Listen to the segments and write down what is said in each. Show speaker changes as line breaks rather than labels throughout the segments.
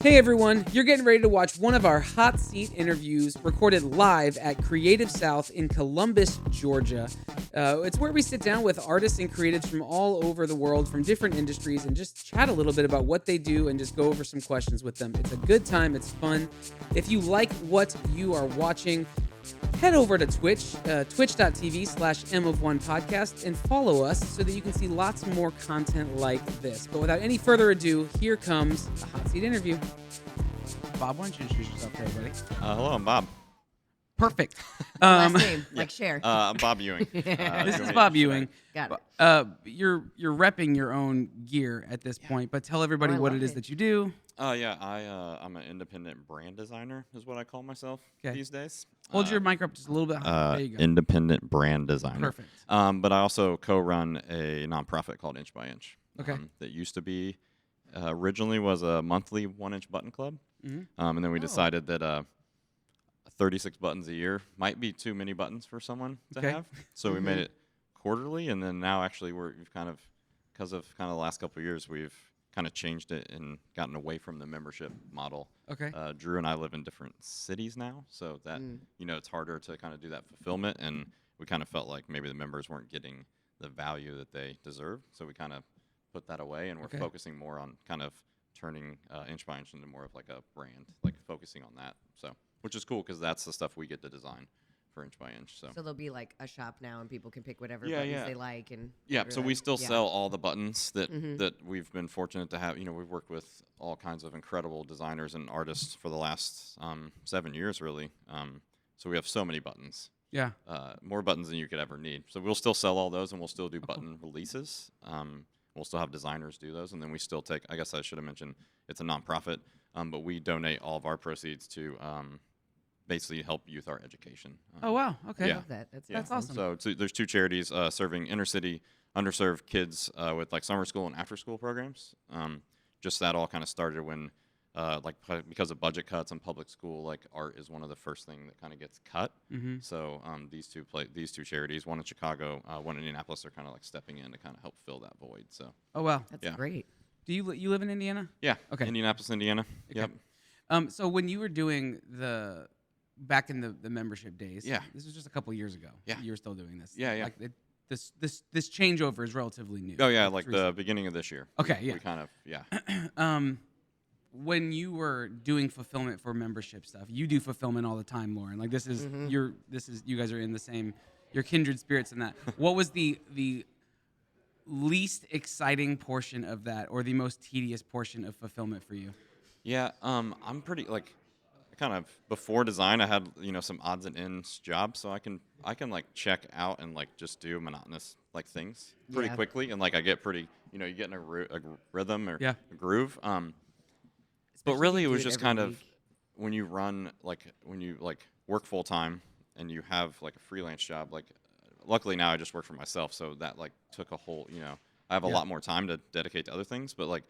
Hey everyone, you're getting ready to watch one of our hot seat interviews recorded live at Creative South in Columbus, Georgia. It's where we sit down with artists and creatives from all over the world, from different industries, and just chat a little bit about what they do and just go over some questions with them. It's a good time, it's fun. If you like what you are watching, head over to Twitch, twitch.tv/M of One podcast, and follow us so that you can see lots more content like this. But without any further ado, here comes the hot seat interview. Bob, why don't you introduce yourself to everybody?
Hello, I'm Bob.
Perfect.
Last name, like Cher.
I'm Bob Ewing.
This is Bob Ewing.
Got it.
You're repping your own gear at this point, but tell everybody
I
what
love
it is
it.
that you do.
I'm an independent brand designer, is what I call myself these days.
Hold your mic up just a little bit higher. There you go.
Independent brand designer.
Perfect.
But I also co-run a nonprofit called Inch by Inch.
Okay.
That used to be, originally was a monthly 1-inch button club. And then we decided that 36 buttons a year might be too many buttons for someone to have. So we made it quarterly, and then now actually we've kind of, because of kind of the last couple of years, we've kind of changed it and gotten away from the membership model.
Okay.
Drew and I live in different cities now, so that it's harder to kind of do that fulfillment, and we kind of felt like maybe the members weren't getting the value that they deserved, so we kind of put that away, and we're focusing more on kind of turning Inch by Inch into more of like a brand, like focusing on that. So, which is cool because that's the stuff we get to design for Inch by Inch. So
there'll be like a shop now, and people can pick whatever buttons they like. And
so we still sell all the buttons that that we've been fortunate to have. We've worked with all kinds of incredible designers and artists for the last 7 years, really. So we have so many buttons.
Yeah.
More buttons than you could ever need. So we'll still sell all those, and we'll still do button releases. We'll still have designers do those, and then we still take, I guess I should have mentioned, it's a nonprofit, but we donate all of our proceeds to basically help youth art education.
Oh, wow. Okay.
I love that. That's
awesome.
So there's two charities serving inner city underserved kids with like summer school and after school programs. Just that all kind of started when because of budget cuts in public school, like art is one of the first thing that kind of gets cut. So these two charities, one in Chicago, one in Indianapolis, are kind of like stepping in to kind of help fill that void. So.
Oh, wow.
That's great.
Do you live in Indiana?
Yeah.
Okay.
Indianapolis, Indiana.
Okay.
Yep.
So when you were doing back in the membership days,
Yeah.
this was just a couple years ago.
Yeah.
You were still doing this.
Yeah, yeah.
Like this changeover is relatively new.
Oh yeah,
It's
like
recent.
the beginning of this year.
Okay, yeah.
We kind of
When you were doing fulfillment for membership stuff, you do fulfillment all the time, Lauren. Like this is you guys are in the same, you're kindred spirits in that. What was the least exciting portion of that, or the most tedious portion of fulfillment for you?
Yeah, I'm pretty like, kind of before design, I had some odds and ends jobs, so I can like check out and like just do monotonous like things pretty quickly, and like I get pretty you get in a rhythm or a groove. But really, it was just kind of when you run when you work full time and you have like a freelance job. Like, luckily now I just work for myself, so that like took a whole I have a lot more time to dedicate to other things. But like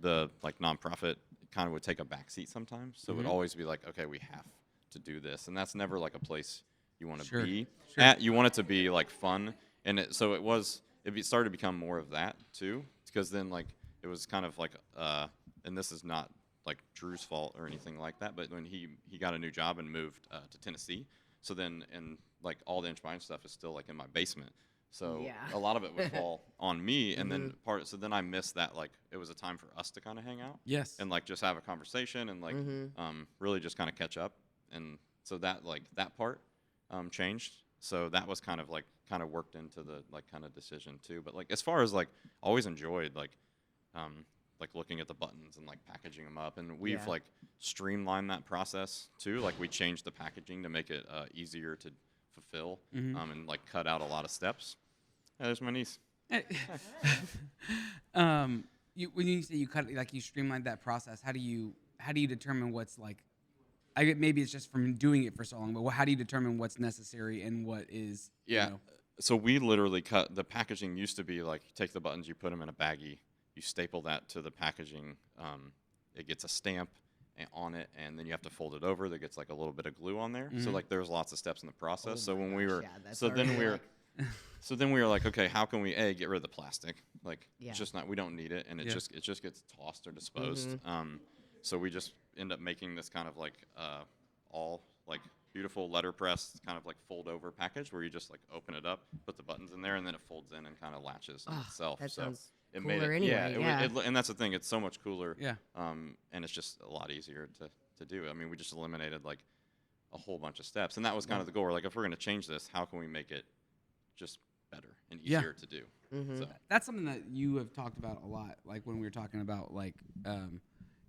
the nonprofit kind of would take a backseat sometimes, so it would always be like, okay, we have to do this, and that's never like a place you want to be at. You want it to be like fun, and it started to become more of that too, because then like it was kind of like and this is not like Drew's fault or anything like that, but when he got a new job and moved to Tennessee, so then and like all the Inch by Inch stuff is still like in my basement, so a lot of it would fall on me, and then so then I missed that, like it was a time for us to kind of hang out, and like just have a conversation and like really just kind of catch up, and so that like that part changed, so that was kind of worked into the like kind of decision too. But like as far as like always enjoyed like looking at the buttons and like packaging them up, and we've like streamlined that process too. Like we changed the packaging to make it easier to fulfill, and like cut out a lot of steps. There's my niece.
When you say you streamlined that process, how do you determine what's like? Maybe it's just from doing it for so long, but how do you determine what's necessary and what is?
So we literally cut the packaging. Used to be like you take the buttons, you put them in a baggie. You staple that to the packaging. It gets a stamp on it, and then you have to fold it over. There gets like a little bit of glue on there. So like there's lots of steps in the process. So when we were, so then we were like, okay, how can we get rid of the plastic? Like it's just not, we don't need it, and it just gets tossed or disposed. So we just end up making this kind of like all like beautiful letterpress kind of like fold over package where you just like open it up, put the buttons in there, and then it folds in and kind of latches on itself.
That
so
sounds
it
cooler
made it,
anyway.
and that's the thing. It's so much cooler.
Yeah.
And it's just a lot easier to do. I mean, we just eliminated like a whole bunch of steps, and that was kind of the goal. We're like, if we're going to change this, how can we make it just better and easier to do?
Mm-hmm.
So.
That's something that you have talked about a lot. Like when we were talking about like,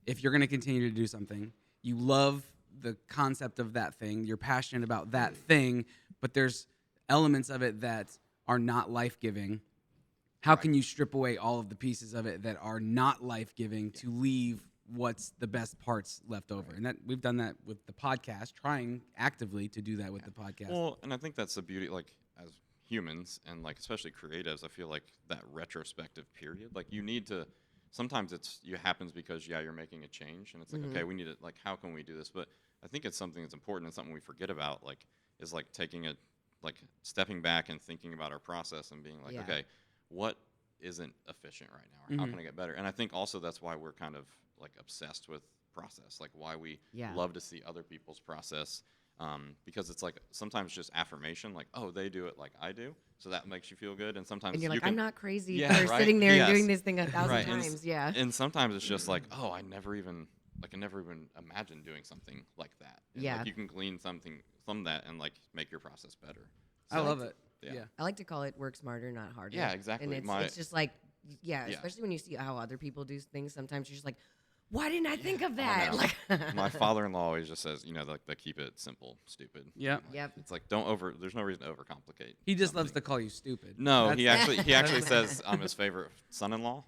if you're going to continue to do something, you love the concept of that thing, you're passionate about that thing, but there's elements of it that are not life-giving. How can you strip away all of the pieces of it that are not life-giving to leave what's the best parts left over? And that we've done that with the podcast, trying actively to do that with the podcast.
Well, and I think that's the beauty, like as humans and like especially creatives, I feel like that retrospective period, like you need to. Sometimes it happens because you're making a change, and it's like okay, we need to like how can we do this? But I think it's something that's important and something we forget about, like is like taking a like stepping back and thinking about our process and being like okay, what isn't efficient right now, or how can I get better? And I think also that's why we're kind of like obsessed with process, like why we love to see other people's process. Because it's like sometimes just affirmation, like, oh, they do it like I do, so that makes you feel good. And sometimes
and you're like, I'm not crazy for
right?
sitting there and doing this thing 1,000 times.
And sometimes it's just like, oh, I never even imagined doing something like that. And like you can glean something from that and like make your process better.
So, I love it.
Yeah.
I like to call it work smarter, not harder.
Yeah, exactly.
And it's just like, especially when you see how other people do things, sometimes you're just like, why didn't I think of that? Like
my father-in-law always just says, like they keep it simple, stupid.
Yeah.
Yep.
It's like there's no reason to overcomplicate.
He just loves to call you stupid.
No, he actually says I'm his favorite son-in-law.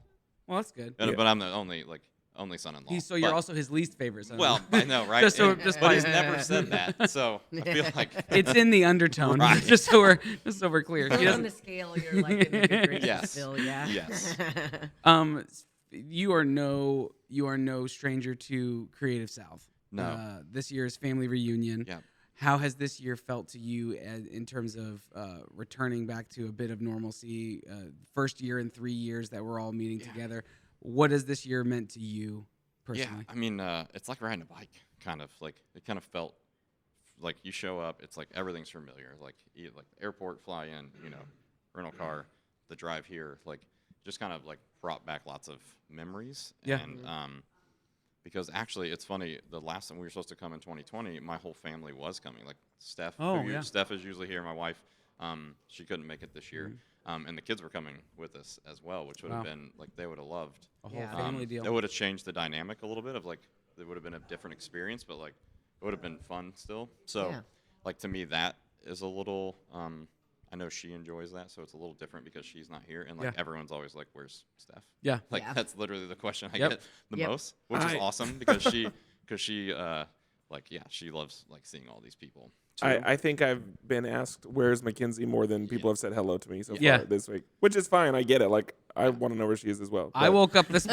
Well, that's good.
But I'm the only son-in-law.
So you're also his least favorite son.
Well, I know, right? But he's never said that, so I feel like
it's in the undertone.
Right.
just so we're clear.
He on the scale, you're like in the good graces still,
Yes.
You are no stranger to Creative South.
No.
This year's family reunion.
Yeah.
How has this year felt to you in terms of returning back to a bit of normalcy? First year in 3 years that we're all meeting together. What has this year meant to you personally?
Yeah, I mean, it's like riding a bike, kind of. Like, it kind of felt like you show up, it's like everything's familiar. Like airport, fly in, rental car, the drive here, like just kind of like brought back lots of memories.
Yeah.
And because actually, it's funny, the last time we were supposed to come in 2020, my whole family was coming. Like Steph, Steph is usually here, my wife, she couldn't make it this year. And the kids were coming with us as well, which would have been like they would have loved
a whole family deal.
It would have changed the dynamic a little bit of like it would have been a different experience, but like it would have been fun still. So like to me that is a little I know she enjoys that, so it's a little different because she's not here, and like everyone's always like, "Where's Steph?"
Yeah,
like that's literally the question I get the most, which is awesome because she she loves like seeing all these people.
I think I've been asked, "Where's Mackenzie?" more than people have said hello to me so far this week, which is fine. I get it. Like I want to know where she is as well.
I woke up this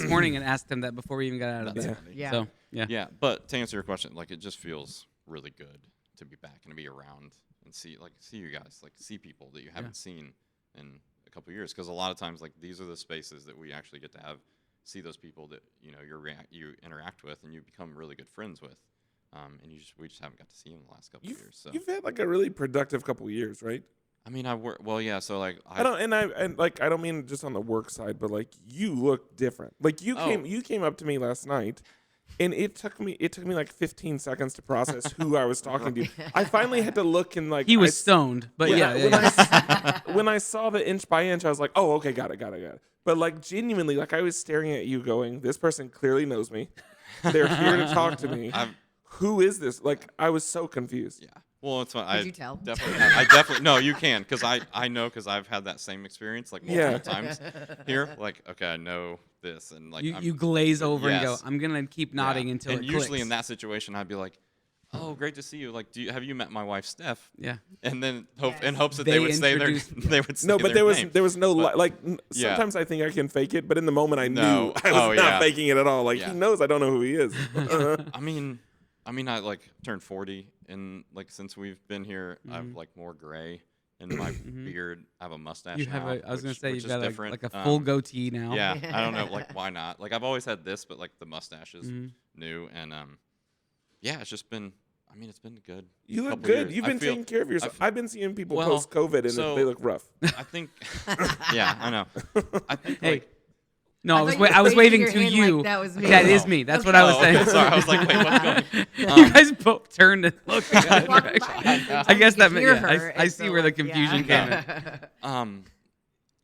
morning and asked him that before we even got out of bed.
Yeah.
So
yeah. But to answer your question, like it just feels really good to be back and to be around and see you guys, like see people that you haven't seen in a couple of years. Because a lot of times, like these are the spaces that we actually get to see those people that you interact with and you become really good friends with. And we just haven't got to see him the last couple of years. So
you've had like a really productive couple of years, right?
I mean, I work well, yeah. So like
I don't mean just on the work side, but like you look different. Like you came up to me last night, and it took me like 15 seconds to process who I was talking to. I finally had to look and like
he was stoned, but
when I saw the inch by inch, I was like, oh, okay, got it. But like genuinely, like I was staring at you, going, this person clearly knows me. They're here to talk to me. Who is this? Like, I was so confused.
Yeah. Well, it's fine.
Did you tell?
Definitely. No, you can, because I know, because I've had that same experience like multiple times here. Like, okay, I know this, and like
you glaze over and go, I'm gonna keep nodding until
and
it
usually
clicks.
in that situation, I'd be like, oh, great to see you. Like, have you met my wife, Steph?
Yeah.
And then in hopes that they would say they would say
no, but
their
there was no
but,
like. Sometimes I think I can fake it, but in the moment I knew I was not faking it at all. Like he knows I don't know who he is.
I mean, I like turned 40, and like since we've been here, I've like more gray and my beard. I have a mustache
You have
now.
I was gonna say
which
you've
is
got
different.
like a full goatee now.
Yeah, I don't know, like why not? Like I've always had this, but like the mustache is new, and yeah, it's just been. I mean, it's been good.
You look
couple
good.
years.
You've been taking care of yourself. I've been seeing people post COVID and they look rough.
I think. Yeah, I know. I think
Hey.
like.
No,
I
I was
thought you
I was
waved
waving
your
to
hand
you.
like that was me.
That is me. That's what I was saying.
Okay, sorry, I was like, wait, what's going?
You guys both turned and looked in the other
Walked
direction.
by.
I guess that
Hear
yeah,
her,
I
and
see
so,
where the
like,
confusion
yeah.
came in.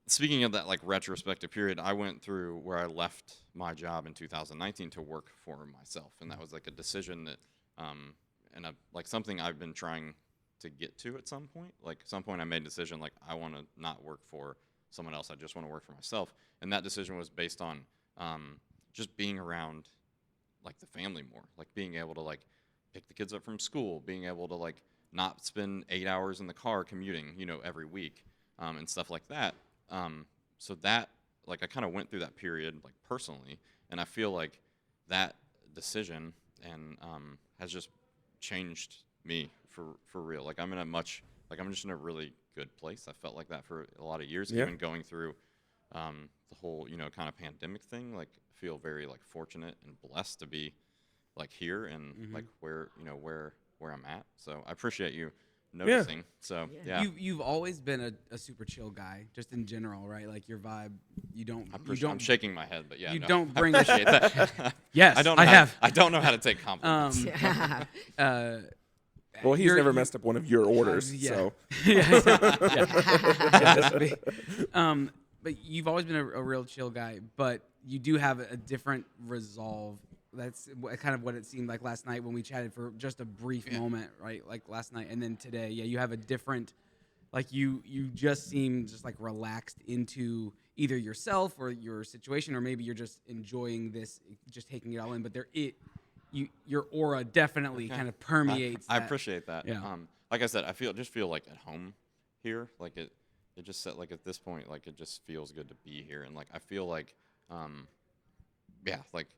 Speaking of that, like retrospective period, I went through where I left my job in 2019 to work for myself, and that was like a decision that, and like something I've been trying to get to at some point. Like at some point, I made a decision like I want to not work for someone else. I just want to work for myself, and that decision was based on just being around like the family more, like being able to like pick the kids up from school, being able to like not spend 8 hours in the car commuting, every week, and stuff like that. So that, like, I kind of went through that period, like, personally, and I feel like that decision and has just changed me for real. Like, I'm just in a really good place. I felt like that for a lot of years, even going through the whole, kind of pandemic thing. Like, I feel very, like, fortunate and blessed to be, like, here and, like, where I'm at. So I appreciate you noticing. So yeah,
You've always been a super chill guy, just in general, right? Like your vibe, you don't.
I'm shaking my head, but yeah,
You
no,
don't bring.
I appreciate that.
Yes,
I don't. I don't know how to take compliments.
Well, he's never messed up one of your orders, so.
But you've always been a real chill guy, but you do have a different resolve. That's kind of what it seemed like last night when we chatted for just a brief moment, right? Like last night, and then today, you have a different, like you just seem just like relaxed into either yourself or your situation, or maybe you're just enjoying this, just taking it all in. But your aura definitely kind of permeates.
I appreciate that.
Yeah.
Like I said, I feel like at home here. Like it just said, like at this point, like it just feels good to be here, and like I feel like, like.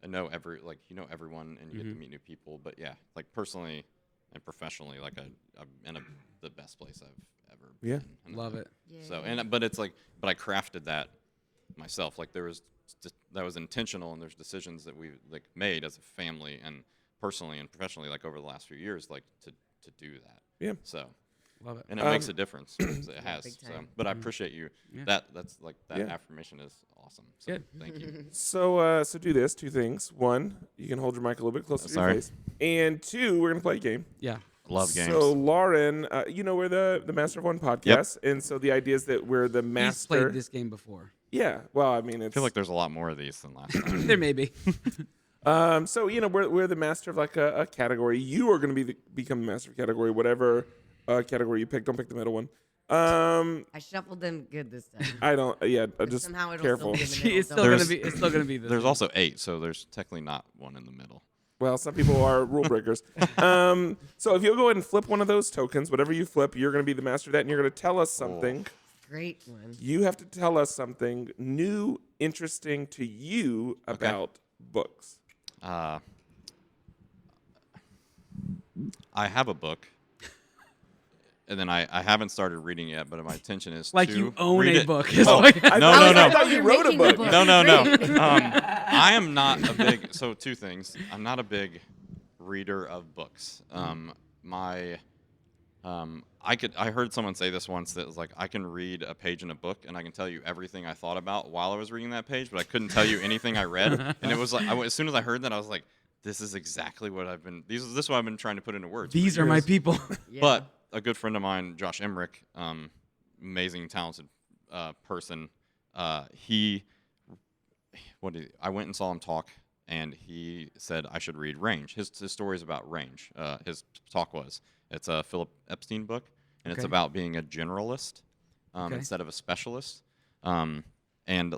I know everyone, and you get to meet new people. But yeah, like personally and professionally, like I'm in the best place I've ever been. And
Love it.
Yeah.
So but I crafted that myself. Like that was intentional, and there's decisions that we like made as a family and personally and professionally, like over the last few years, like to do that.
Yeah.
So.
Love it.
And it makes a difference. It has.
Big
So,
time.
but I appreciate you.
Yeah.
That's like that affirmation is awesome. So
Good.
Thank you.
So do this. Two things. One, you can hold your mic a little bit closer to your face. And two, we're gonna play a game.
Yeah.
Love games.
So Lauren, we're the Master of One podcast, and so the idea is that we're the
He's
master.
played this game before.
Yeah. Well, I mean,
I
it's.
feel like there's a lot more of these than last time.
There may be.
So we're the master of like a category. You are gonna become the master of category, whatever category you pick. Don't pick the middle one.
I shuffled them good this time.
I don't. Yeah, just
Somehow it'll
careful.
still be in the middle.
It's still gonna be.
There's also 8, so there's technically not one in the middle.
Well, some people are rule breakers. So if you'll go ahead and flip one of those tokens, whatever you flip, you're going to be the master of that, and you're going to tell us something.
Great one.
You have to tell us something new, interesting to you about books.
I have a book, and then I haven't started reading yet, but my intention is
Like
to
you own
read
a
it.
book.
No,
I
no.
thought you wrote a book.
No. I am not a big. So 2 things. I'm not a big reader of books. I heard someone say this once that was like, I can read a page in a book and I can tell you everything I thought about while I was reading that page, but I couldn't tell you anything I read. And it was like, as soon as I heard that, I was like, this is exactly what this is what I've been trying to put into words.
These are my people.
Yeah.
But a good friend of mine, Josh Emmerich, amazing, talented person. I went and saw him talk, and he said I should read Range. His story is about range. His talk it's a Philip Epstein book, and it's about being a generalist instead of a specialist. And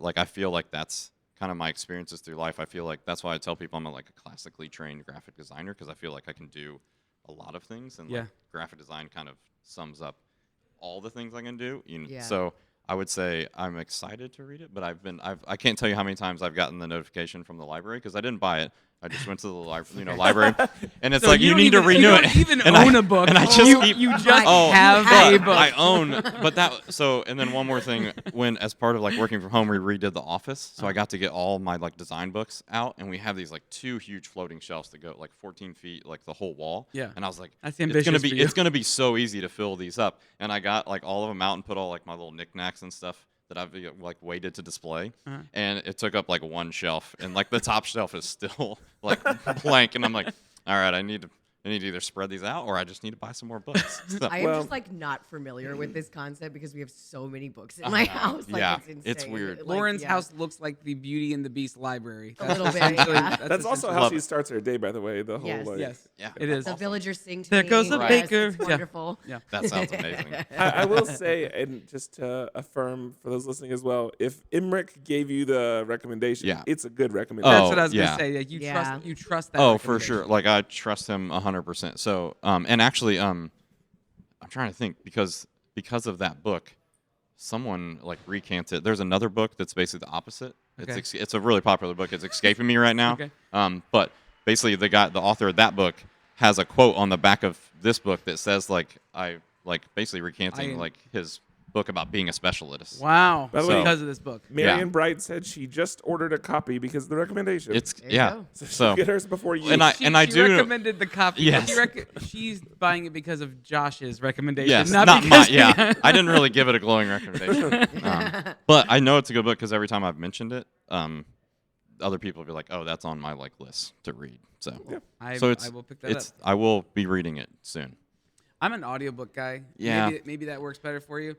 like I feel like that's kind of my experiences through life. I feel like that's why I tell people I'm a classically trained graphic designer, because I feel like I can do a lot of things, and like, graphic design kind of sums up all the things I can do. So I would say I'm excited to read it, but I can't tell you how many times I've gotten the notification from the library, because I didn't buy it. I just went to the library, and it's
So
like you need to renew
you
it.
don't even
And
own a book.
and I just
you just have
but
a book.
I own, but and then one more thing, when as part of like working from home, we redid the office, so I got to get all my like design books out, and we have these like 2 huge floating shelves that go like 14 feet, like the whole wall.
Yeah.
And I was like,
That's ambitious for you.
it's gonna be so easy to fill these up, and I got like all of them out and put all like my little knickknacks and stuff that I've like waited to display, and it took up like 1 shelf, and like the top shelf is still like blank, and I'm like, all right, I need to either spread these out or I just need to buy some more books. So,
I am just like not familiar with this concept because we have so many books in my house. Like,
yeah,
it's insane.
it's weird.
Like,
Lauren's
yeah.
house looks like the Beauty and the Beast library.
A little bit,
essentially-
yeah.
That's also
essentially-
how
Love
she
it.
starts her day, by the way. The whole
Yes.
like,
Yes,
Yeah,
it is.
The villagers sing to
There
me.
goes the
Yes,
baker.
It's
Yeah.
wonderful.
Yeah.
that sounds amazing.
I will say, and just to affirm for those listening as well, if Imric gave you the recommendation,
Yeah.
it's a good recommendation.
That's
Oh,
what I was
yeah.
gonna say. Like,
Yeah.
you trust that.
Oh, for
recommendation.
sure. Like I trust him 100%. So, and actually, I'm trying to think because of that book, someone like recanted. There's another book that's basically the opposite.
Okay.
It's a really popular book. It's escaping me right now.
Okay.
But basically, the author of that book has a quote on the back of this book that says basically recanting like his book about being a specialist.
Wow.
By the way-
Because of this book.
Marion
Yeah.
Bright said she just ordered a copy because of the recommendation.
It's
There you
yeah.
go.
So
get hers before you.
and I
She
do
recommended the copy.
Yes.
She's buying it because of Josh's recommendation.
Yes,
not
not
because
mine. Yeah, I didn't really give it a glowing recommendation, but I know it's a good book because every time I've mentioned it, other people will be like, "Oh, that's on my like list to read." So,
I
it's
will pick that up.
I will be reading it soon.
I'm an audiobook guy.
Yeah.
Maybe that works better for you.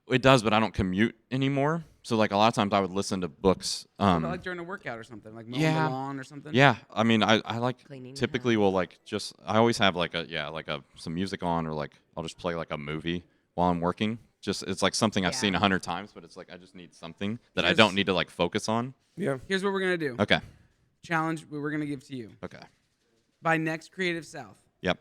It does, but I don't commute anymore. So like a lot of times I would listen to books.
What about, like during a workout or something, like mowing
yeah.
the lawn or something.
Yeah, I mean, I like
Cleaning the
typically will like just I always have like some music on or like I'll just play like a movie while I'm working. Just it's like something I've
Yeah.
seen 100 times, but it's like I just need something that I
Here's-
don't need to like focus on.
yeah.
Here's what we're gonna do.
Okay.
Challenge we're gonna give to you.
Okay.
By next Creative South,
Yep.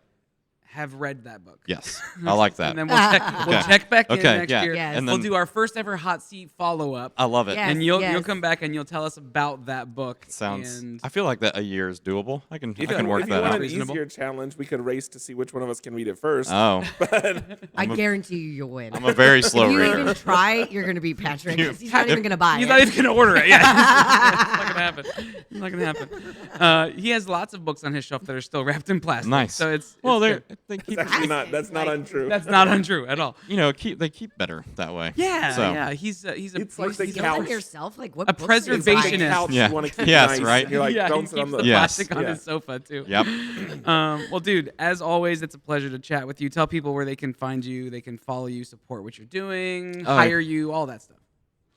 have read that book.
Yes. I like that.
And then we'll check back in
Okay,
next
yeah.
year.
Yes.
And
We'll
then
do our first ever hot seat follow up.
I love it.
Yes.
And you'll come back and you'll tell us about that book.
Sounds.
And
I feel like that a year is doable. I can
If
work
you
that
want
out.
an
Reasonable.
easier challenge, we could race to see which one of us can read it first.
Oh,
I guarantee you'll win.
I'm a very slow
if you
reader.
even try, you're going to beat Patrick because he's not even going to buy
He's
it.
not even gonna order it. Yeah, it's not gonna happen. It's not gonna happen. He has lots of books on his shelf that are still wrapped in plastic.
Nice.
So it's
well,
good.
they keep
That's actually not. That's not untrue.
That's not untrue at all.
they keep better that way.
Yeah,
So.
yeah. He's a
It's like the
You don't
couch.
yourself? Like, what
A
books are you
It's like
preservationist.
the couch
Yeah.
you want to keep
Yes,
nice.
right?
You're like,
yeah,
don't
he
sit on
keeps
the.
the
Yes.
plastic on
Yeah.
his sofa too.
Yep.
Well, dude, as always, it's a pleasure to chat with you. Tell people where they can find you, they can follow you, support what you're doing, hire you, all that stuff.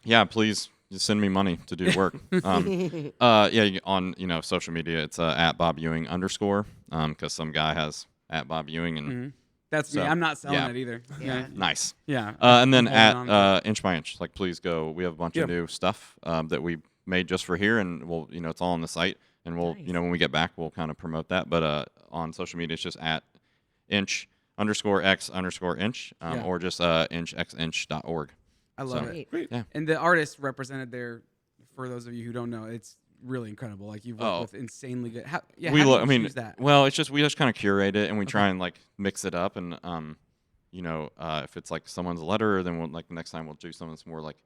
Yeah, please just send me money to do work. On social media, it's at Bob Ewing _ because some guy has at Bob Ewing and
That's me.
So,
I'm not selling
yeah.
it either.
Yeah.
nice.
Yeah.
And then
Holding on
at Inch by Inch, like please go. We have a bunch of new stuff that we made just for here, and we'll it's all on the site, and we'll
Nice.
when we get back we'll kind of promote that. But on social media, it's just at Inch _X_Inch or just inchxinch.org.
I love
So-
it.
Great.
Yeah.
And the artist represented there, for those of you who don't know, it's really incredible. Like you've worked
Oh.
with insanely good. How
we
do
look.
you
I mean,
choose that?
well, it's just we just kind of curate it and we try and like mix it up and if it's like someone's letter, then we'll like next time we'll do something that's more like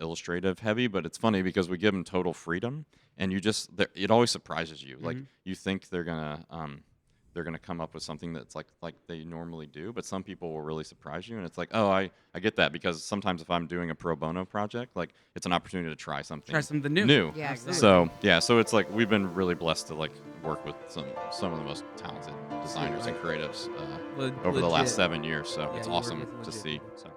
illustrative heavy. But it's funny because we give them total freedom, and it always surprises you. Like you think they're gonna come up with something that's like they normally do, but some people will really surprise you, and it's like, oh, I get that, because sometimes if I'm doing a pro bono project, like it's an opportunity to try something
new.
Yeah, exactly.
So it's like we've been really blessed to like work with some of the most talented designers and creatives over the last
Legit.
7 years. So
Yeah,
it's
you work
awesome
with
to
legit
see. So